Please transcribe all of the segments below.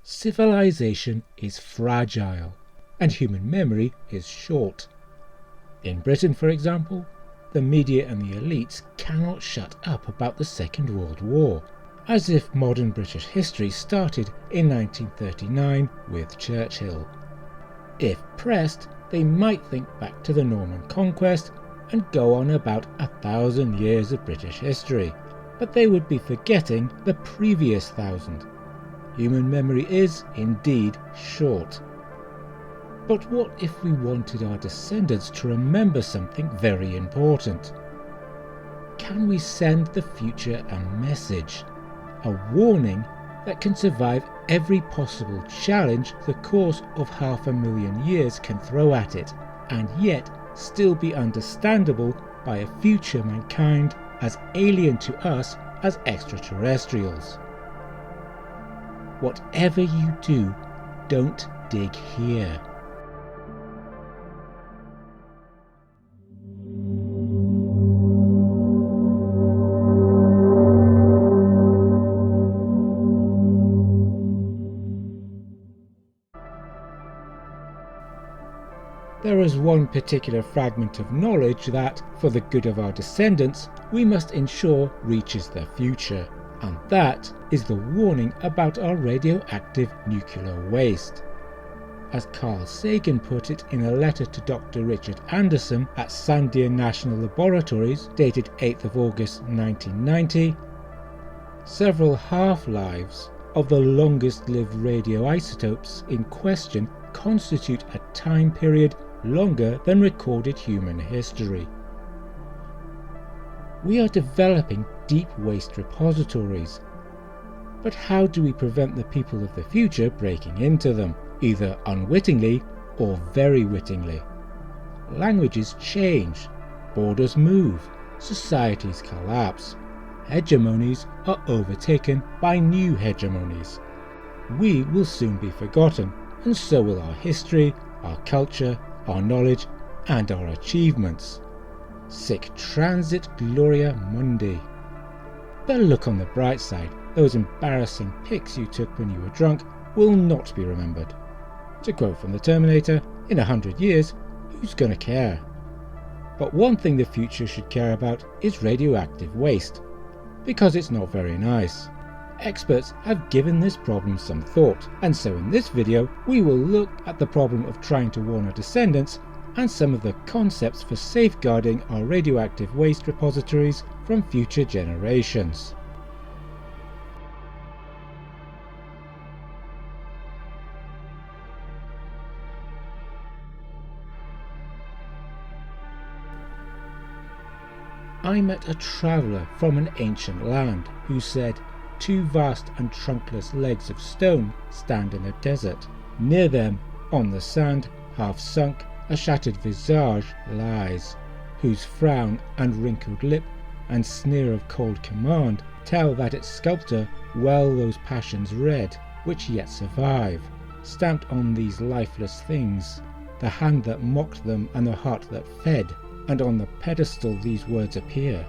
Civilization is fragile, and human memory is short. In Britain, for example, the media and the elites cannot shut up about the Second World War, as if modern British history started in 1939 with Churchill. If pressed, they might think back to the Norman Conquest and go on about 1,000 years of British history, but they would be forgetting the previous 1,000. Human memory is, indeed, short. But what if we wanted our descendants to remember something very important? Can we send the future a message, a warning that can survive every possible challenge the course of 500,000 years can throw at it, and yet still be understandable by a future mankind as alien to us as extraterrestrials? Whatever you do, don't dig here. There is one particular fragment of knowledge that, for the good of our descendants, we must ensure reaches the future, and that is the warning about our radioactive nuclear waste. As Carl Sagan put it in a letter to Dr. Richard Anderson at Sandia National Laboratories dated 8th of August 1990, several half-lives of the longest-lived radioisotopes in question constitute a time period longer than recorded human history. We are developing deep waste repositories, but how do we prevent the people of the future breaking into them, either unwittingly or very wittingly? Languages change, borders move, societies collapse, hegemonies are overtaken by new hegemonies. We will soon be forgotten, and so will our history, our culture, our knowledge, and our achievements. Sic transit gloria mundi. But look on the bright side, those embarrassing pics you took when you were drunk will not be remembered. To quote from the Terminator, in 100 years, who's gonna care? But one thing the future should care about is radioactive waste, because it's not very nice. Experts have given this problem some thought, and so in this video we will look at the problem of trying to warn our descendants and some of the concepts for safeguarding our radioactive waste repositories from future generations. I met a traveller from an ancient land who said, "Two vast and trunkless legs of stone stand in a desert. Near them, on the sand, half sunk, a shattered visage lies, whose frown and wrinkled lip and sneer of cold command tell that its sculptor well those passions read, which yet survive, stamped on these lifeless things, the hand that mocked them and the heart that fed, and on the pedestal these words appear: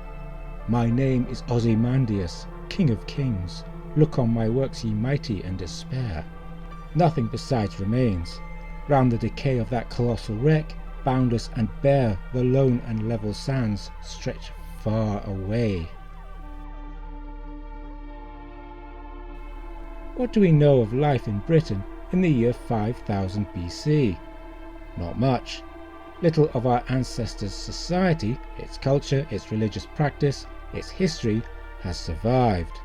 My name is Ozymandias, King of Kings. Look on my works, ye mighty, and despair. Nothing besides remains. Round the decay of that colossal wreck, boundless and bare, the lone and level sands stretch far away." What do we know of life in Britain in the year 5000 BC? Not much. Little of our ancestors' society, its culture, its religious practice, its history, has survived.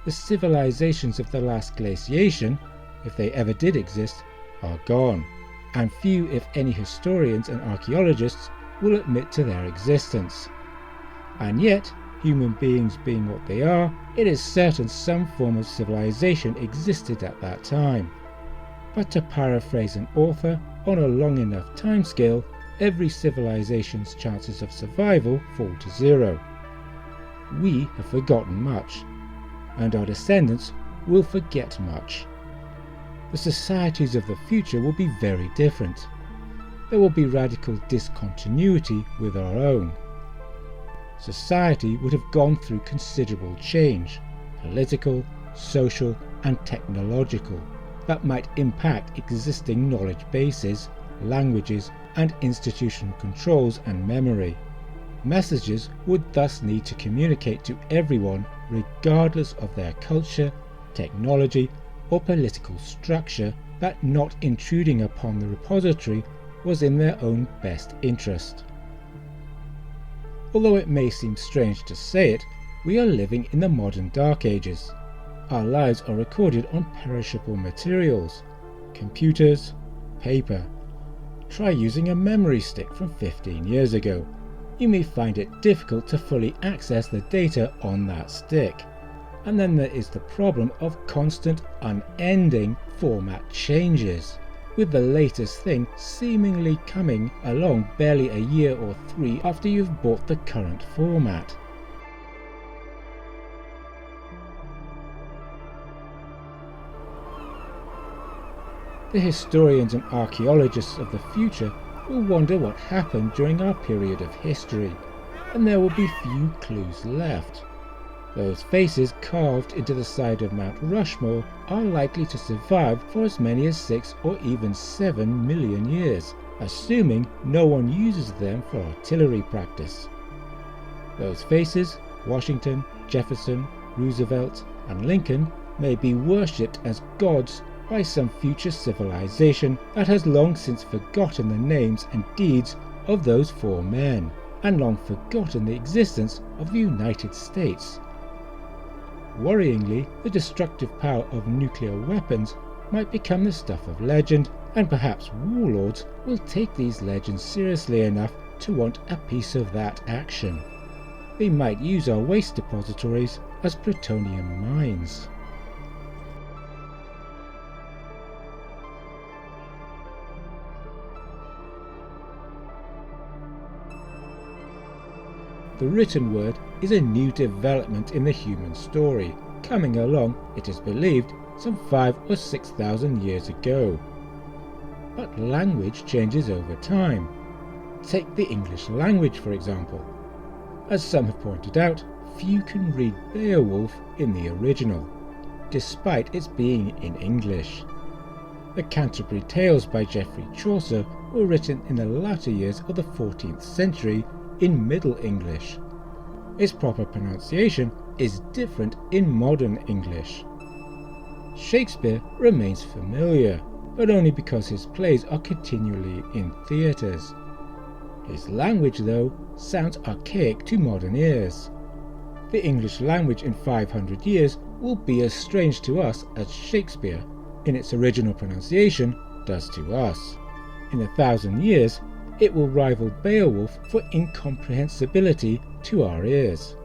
The civilizations of the last glaciation, if they ever did exist, are gone, and few if any historians and archaeologists will admit to their existence. And yet, human beings being what they are, it is certain some form of civilization existed at that time. But to paraphrase an author, on a long enough timescale, every civilization's chances of survival fall to zero. We have forgotten much, and our descendants will forget much. The societies of the future will be very different. There will be radical discontinuity with our own. Society would have gone through considerable change, political, social, and technological that might impact existing knowledge bases, languages, and institutional controls and memory. Messages would thus need to communicate to everyone regardless of their culture, technology, or political structure, that not intruding upon the repository was in their own best interest. Although it may seem strange to say it, we are living in the modern Dark Ages. Our lives are recorded on perishable materials, computers, paper. Try using a memory stick from 15 years ago. You may find it difficult to fully access the data on that stick. And then there is the problem of constant, unending format changes, with the latest thing seemingly coming along barely a year or 3 after you've bought the current format. The historians and archaeologists of the future will wonder what happened during our period of history, and there will be few clues left. Those faces carved into the side of Mount Rushmore are likely to survive for as many as 6 or even 7 million years, assuming no one uses them for artillery practice. Those faces, Washington, Jefferson, Roosevelt, and Lincoln, may be worshipped as gods by some future civilization that has long since forgotten the names and deeds of those 4 men, and long forgotten the existence of the United States. Worryingly, the destructive power of nuclear weapons might become the stuff of legend, and perhaps warlords will take these legends seriously enough to want a piece of that action. They might use our waste depositories as plutonium mines. The written word is a new development in the human story, coming along, it is believed, some 5,000 or 6,000 years ago. But language changes over time. Take the English language, for example. As some have pointed out, few can read Beowulf in the original, despite its being in English. The Canterbury Tales by Geoffrey Chaucer were written in the latter years of the 14th century in Middle English. Its proper pronunciation is different in modern English. Shakespeare remains familiar, but only because his plays are continually in theatres. His language, though, sounds archaic to modern ears. The English language in 500 years will be as strange to us as Shakespeare, in its original pronunciation, does to us. In 1,000 years, it will rival Beowulf for incomprehensibility to our ears.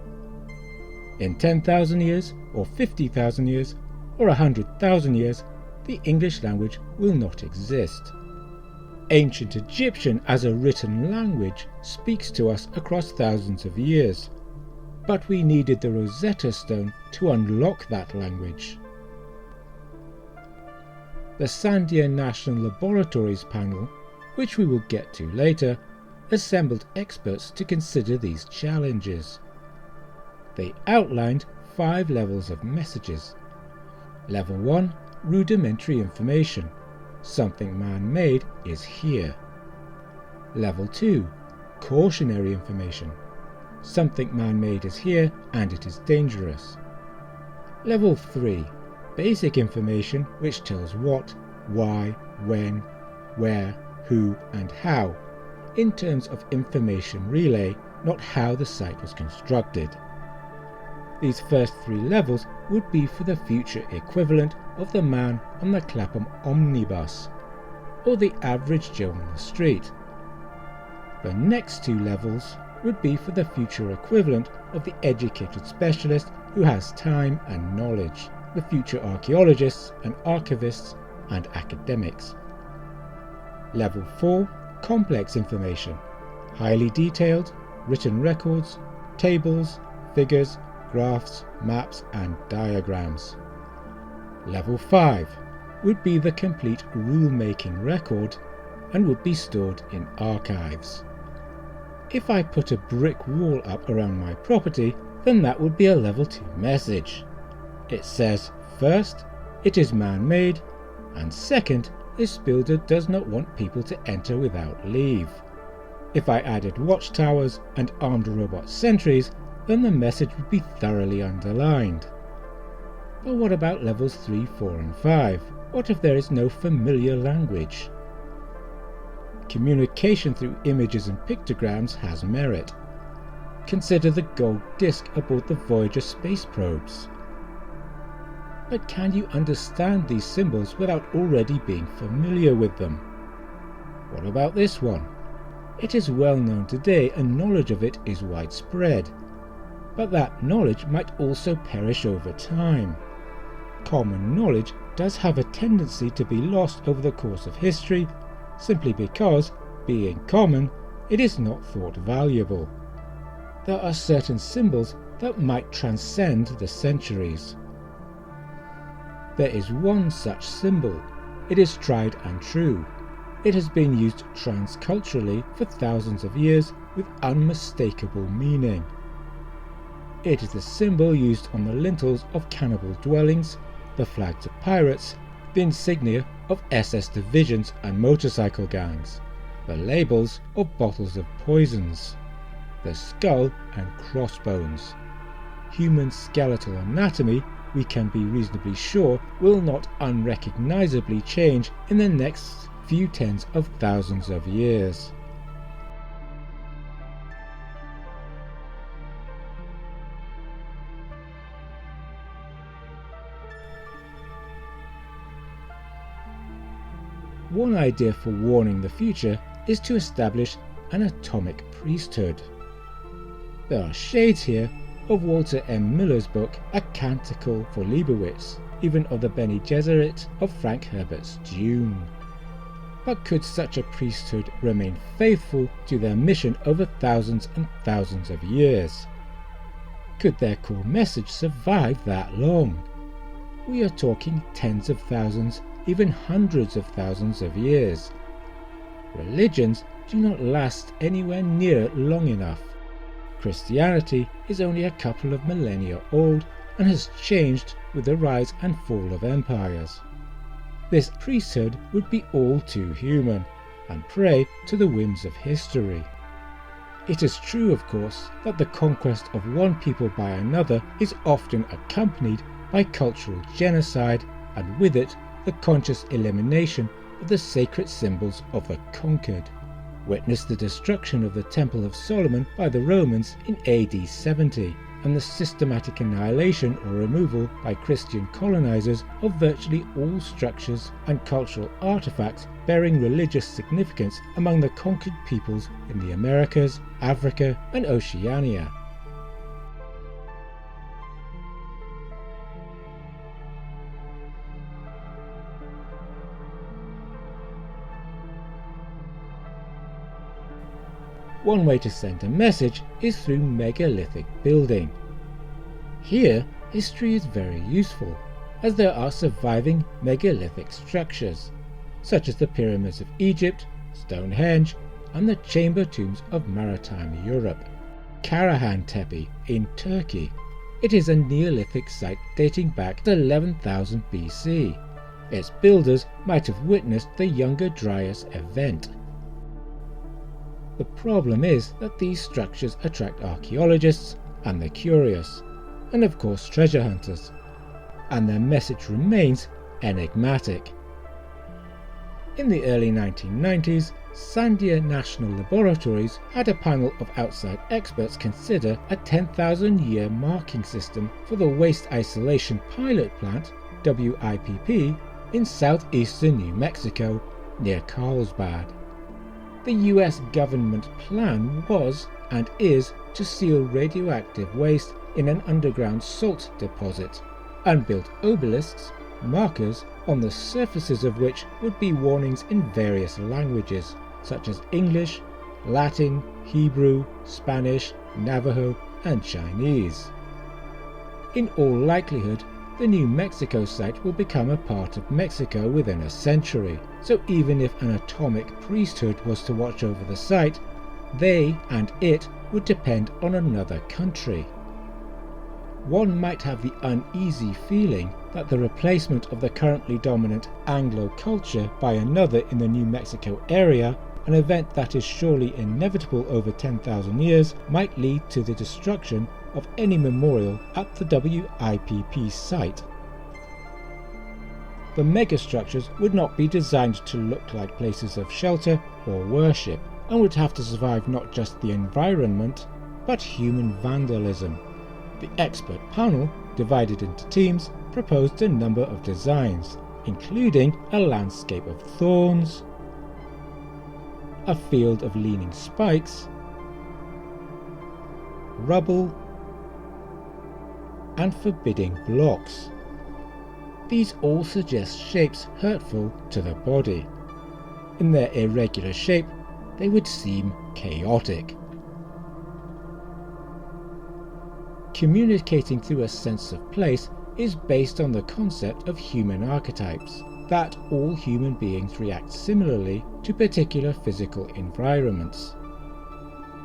In 10,000 years, or 50,000 years, or 100,000 years, the English language will not exist. Ancient Egyptian as a written language speaks to us across thousands of years, but we needed the Rosetta Stone to unlock that language. The Sandia National Laboratories panel, which we will get to later, assembled experts to consider these challenges. They outlined 5 levels of messages. Level 1, rudimentary information. Something man-made is here. Level 2, cautionary information. Something man-made is here and it is dangerous. Level 3, basic information which tells what, why, when, where, who and how, in terms of information relay, not how the site was constructed. These first 3 levels would be for the future equivalent of the man on the Clapham omnibus, or the average Joe on the street. The next 2 levels would be for the future equivalent of the educated specialist who has time and knowledge, the future archaeologists and archivists and academics. Level 4, complex information, highly detailed, written records, tables, figures, graphs, maps and diagrams. Level 5 would be the complete rule-making record and would be stored in archives. If I put a brick wall up around my property, then that would be a level 2 message. It says, first, it is man-made, and second, this builder does not want people to enter without leave. If I added watchtowers and armed robot sentries, then the message would be thoroughly underlined. But what about levels 3, 4 and 5? What if there is no familiar language? Communication through images and pictograms has merit. Consider the gold disc aboard the Voyager space probes. But can you understand these symbols without already being familiar with them? What about this one? It is well known today and knowledge of it is widespread, but that knowledge might also perish over time. Common knowledge does have a tendency to be lost over the course of history, simply because, being common, it is not thought valuable. There are certain symbols that might transcend the centuries. There is one such symbol. It is tried and true. It has been used transculturally for thousands of years with unmistakable meaning. It is the symbol used on the lintels of cannibal dwellings, the flags of pirates, the insignia of SS divisions and motorcycle gangs, the labels of bottles of poisons, the skull and crossbones. Human skeletal anatomy, we can be reasonably sure, will not unrecognizably change in the next few tens of thousands of years. One idea for warning the future is to establish an atomic priesthood. There are shades here of Walter M. Miller's book A Canticle for Leibowitz, even of the Bene Gesserit of Frank Herbert's Dune. But could such a priesthood remain faithful to their mission over thousands and thousands of years? Could their core message survive that long? We are talking tens of thousands, even hundreds of thousands of years. Religions do not last anywhere near long enough. Christianity is only a couple of millennia old and has changed with the rise and fall of empires. This priesthood would be all too human and prey to the whims of history. It is true, of course, that the conquest of one people by another is often accompanied by cultural genocide, and with it the conscious elimination of the sacred symbols of the conquered. Witness the destruction of the Temple of Solomon by the Romans in AD 70, and the systematic annihilation or removal by Christian colonizers of virtually all structures and cultural artifacts bearing religious significance among the conquered peoples in the Americas, Africa, and Oceania. One way to send a message is through megalithic building. Here, history is very useful, as there are surviving megalithic structures, such as the pyramids of Egypt, Stonehenge, and the chamber tombs of maritime Europe. Karahan Tepe in Turkey. It is a Neolithic site dating back to 11,000 BC. Its builders might have witnessed the Younger Dryas event. The problem is that these structures attract archaeologists and the curious, and of course treasure hunters, and their message remains enigmatic. In the early 1990s, Sandia National Laboratories had a panel of outside experts consider a 10,000-year marking system for the Waste Isolation Pilot Plant, WIPP, in southeastern New Mexico, near Carlsbad. The US government plan was and is to seal radioactive waste in an underground salt deposit, and build obelisks, markers, on the surfaces of which would be warnings in various languages, such as English, Latin, Hebrew, Spanish, Navajo, and Chinese. In all likelihood, the New Mexico site will become a part of Mexico within a century, so even if an atomic priesthood was to watch over the site, they and it would depend on another country. One might have the uneasy feeling that the replacement of the currently dominant Anglo culture by another in the New Mexico area, an event that is surely inevitable over 10,000 years, might lead to the destruction of any memorial at the WIPP site. The megastructures would not be designed to look like places of shelter or worship, and would have to survive not just the environment, but human vandalism. The expert panel, divided into teams, proposed a number of designs, including a landscape of thorns, a field of leaning spikes, rubble, and forbidding blocks. These all suggest shapes hurtful to the body. In their irregular shape, they would seem chaotic. Communicating through a sense of place is based on the concept of human archetypes, that all human beings react similarly to particular physical environments.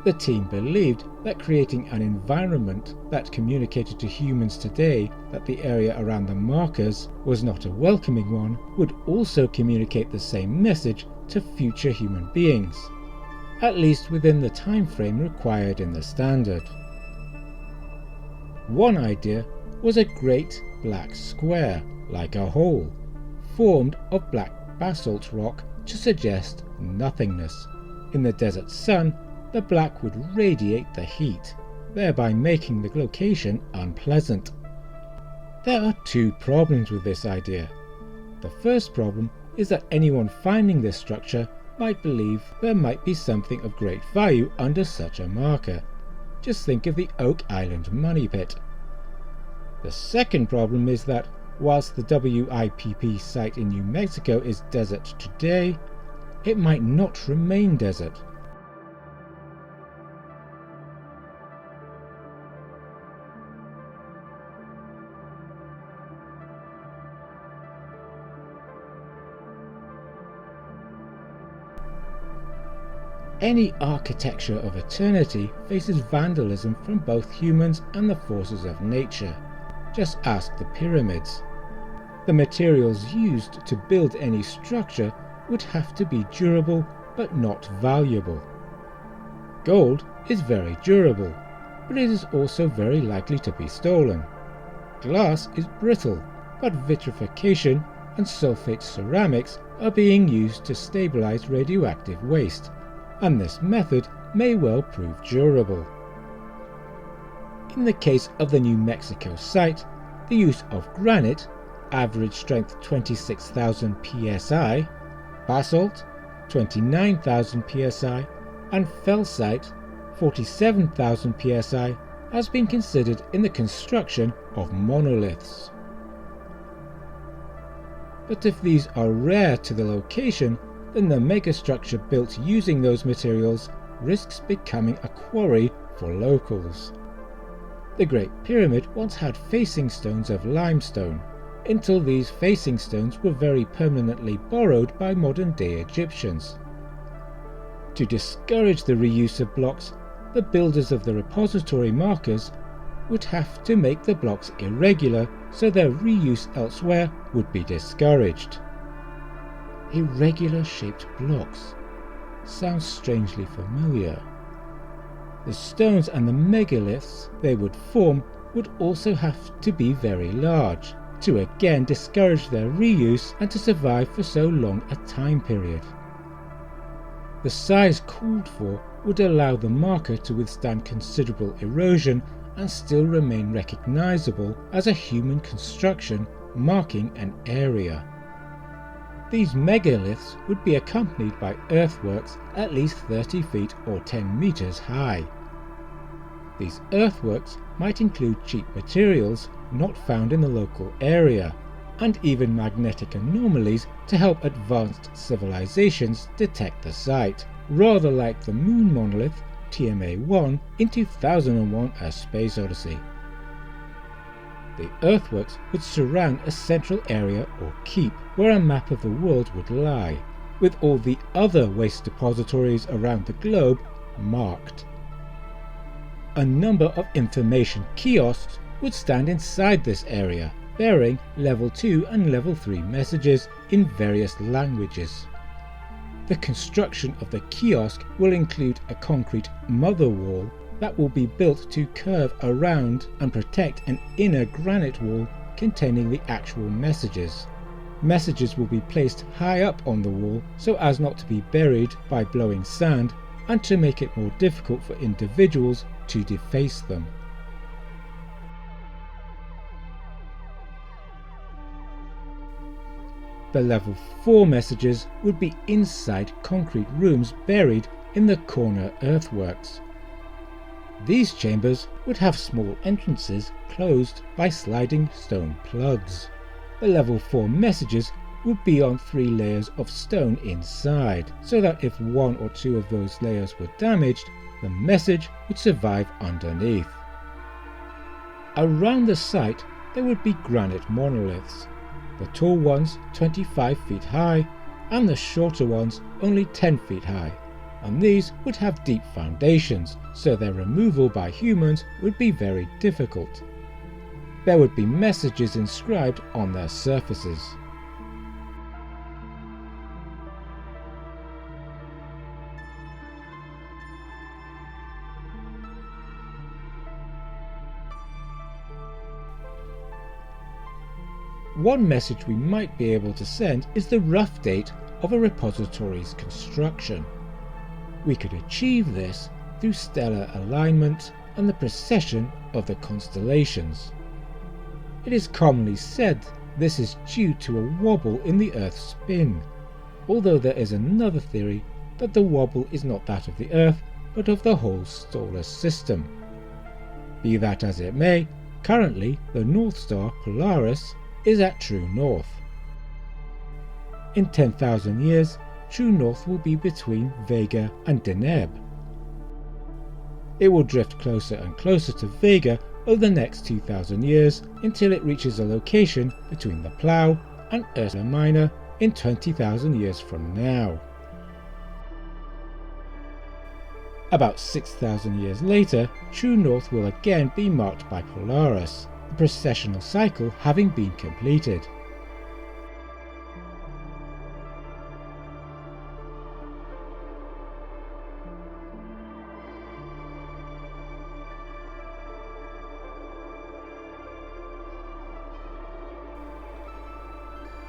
The team believed that creating an environment that communicated to humans today that the area around the markers was not a welcoming one would also communicate the same message to future human beings, at least within the time frame required in the standard. One idea was a great black square, like a hole, formed of black basalt rock to suggest nothingness. In the desert sun, the black would radiate the heat, thereby making the location unpleasant. There are two problems with this idea. The first problem is that anyone finding this structure might believe there might be something of great value under such a marker. Just think of the Oak Island money pit. The second problem is that whilst the WIPP site in New Mexico is desert today, it might not remain desert. Any architecture of eternity faces vandalism from both humans and the forces of nature. Just ask the pyramids. The materials used to build any structure would have to be durable but not valuable. Gold is very durable, but it is also very likely to be stolen. Glass is brittle, but vitrification and sulfate ceramics are being used to stabilize radioactive waste, and this method may well prove durable. In the case of the New Mexico site, the use of granite, average strength 26,000 psi, basalt 29,000 psi, and felsite 47,000 psi has been considered in the construction of monoliths. But if these are rare to the location, then the megastructure built using those materials risks becoming a quarry for locals. The Great Pyramid once had facing stones of limestone, until these facing stones were very permanently borrowed by modern-day Egyptians. To discourage the reuse of blocks, the builders of the repository markers would have to make the blocks irregular so their reuse elsewhere would be discouraged. Irregular shaped blocks sounds strangely familiar. The stones and the megaliths they would form would also have to be very large, to again discourage their reuse and to survive for so long a time period. The size called for would allow the marker to withstand considerable erosion and still remain recognizable as a human construction marking an area. These megaliths would be accompanied by earthworks at least 30 feet or 10 meters high. These earthworks might include cheap materials not found in the local area, and even magnetic anomalies to help advanced civilizations detect the site, rather like the moon monolith TMA-1 in 2001: A Space Odyssey. The earthworks would surround a central area or keep where a map of the world would lie, with all the other waste depositories around the globe marked. A number of information kiosks would stand inside this area, bearing level 2 and level 3 messages in various languages. The construction of the kiosk will include a concrete mother wall that will be built to curve around and protect an inner granite wall containing the actual messages. Messages will be placed high up on the wall so as not to be buried by blowing sand and to make it more difficult for individuals to deface them. The level 4 messages would be inside concrete rooms buried in the corner earthworks. These chambers would have small entrances closed by sliding stone plugs. The level 4 messages would be on 3 layers of stone inside, so that if 1 or 2 of those layers were damaged, the message would survive underneath. Around the site there would be granite monoliths, the tall ones 25 feet high and the shorter ones only 10 feet high, and these would have deep foundations, so their removal by humans would be very difficult. There would be messages inscribed on their surfaces. One message we might be able to send is the rough date of a repository's construction. We could achieve this through stellar alignment and the precession of the constellations. It is commonly said this is due to a wobble in the Earth's spin, although there is another theory that the wobble is not that of the Earth but of the whole solar system. Be that as it may, currently the North Star Polaris is at true north. In 10,000 years, true north will be between Vega and Deneb. It will drift closer and closer to Vega over the next 2,000 years until it reaches a location between the Plough and Ursa Minor in 20,000 years from now. About 6,000 years later, true north will again be marked by Polaris, the precessional cycle having been completed.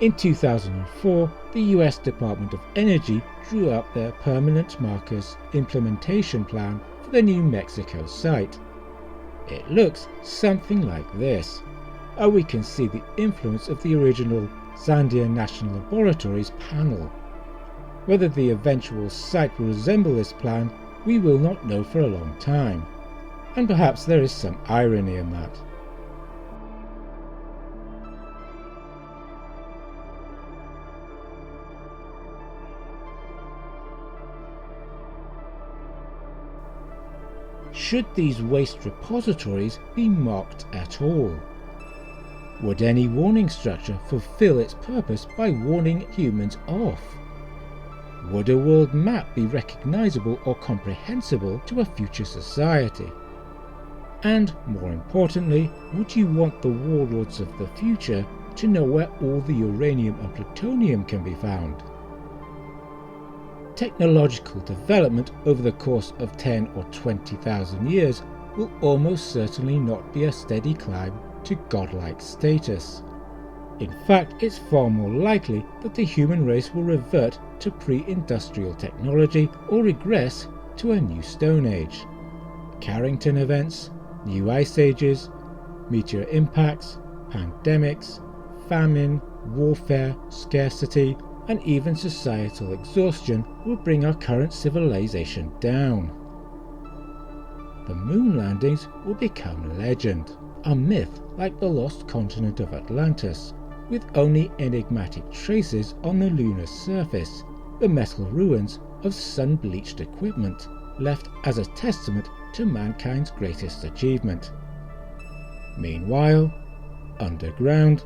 In 2004, the US Department of Energy drew up their Permanent Markers Implementation Plan for the New Mexico site. It looks something like this, and we can see the influence of the original Sandia National Laboratories panel. Whether the eventual site will resemble this plan, we will not know for a long time, and perhaps there is some irony in that. Should these waste repositories be marked at all? Would any warning structure fulfill its purpose by warning humans off? Would a world map be recognizable or comprehensible to a future society? And more importantly, would you want the warlords of the future to know where all the uranium and plutonium can be found? Technological development over the course of 10 or 20,000 years will almost certainly not be a steady climb to godlike status. In fact, it's far more likely that the human race will revert to pre-industrial technology or regress to a new Stone Age. Carrington events, new ice ages, meteor impacts, pandemics, famine, warfare, scarcity, and even societal exhaustion will bring our current civilization down. The moon landings will become legend, a myth like the lost continent of Atlantis, with only enigmatic traces on the lunar surface, the metal ruins of sun-bleached equipment, left as a testament to mankind's greatest achievement. Meanwhile, underground,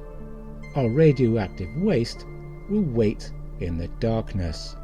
our radioactive waste will wait in the darkness.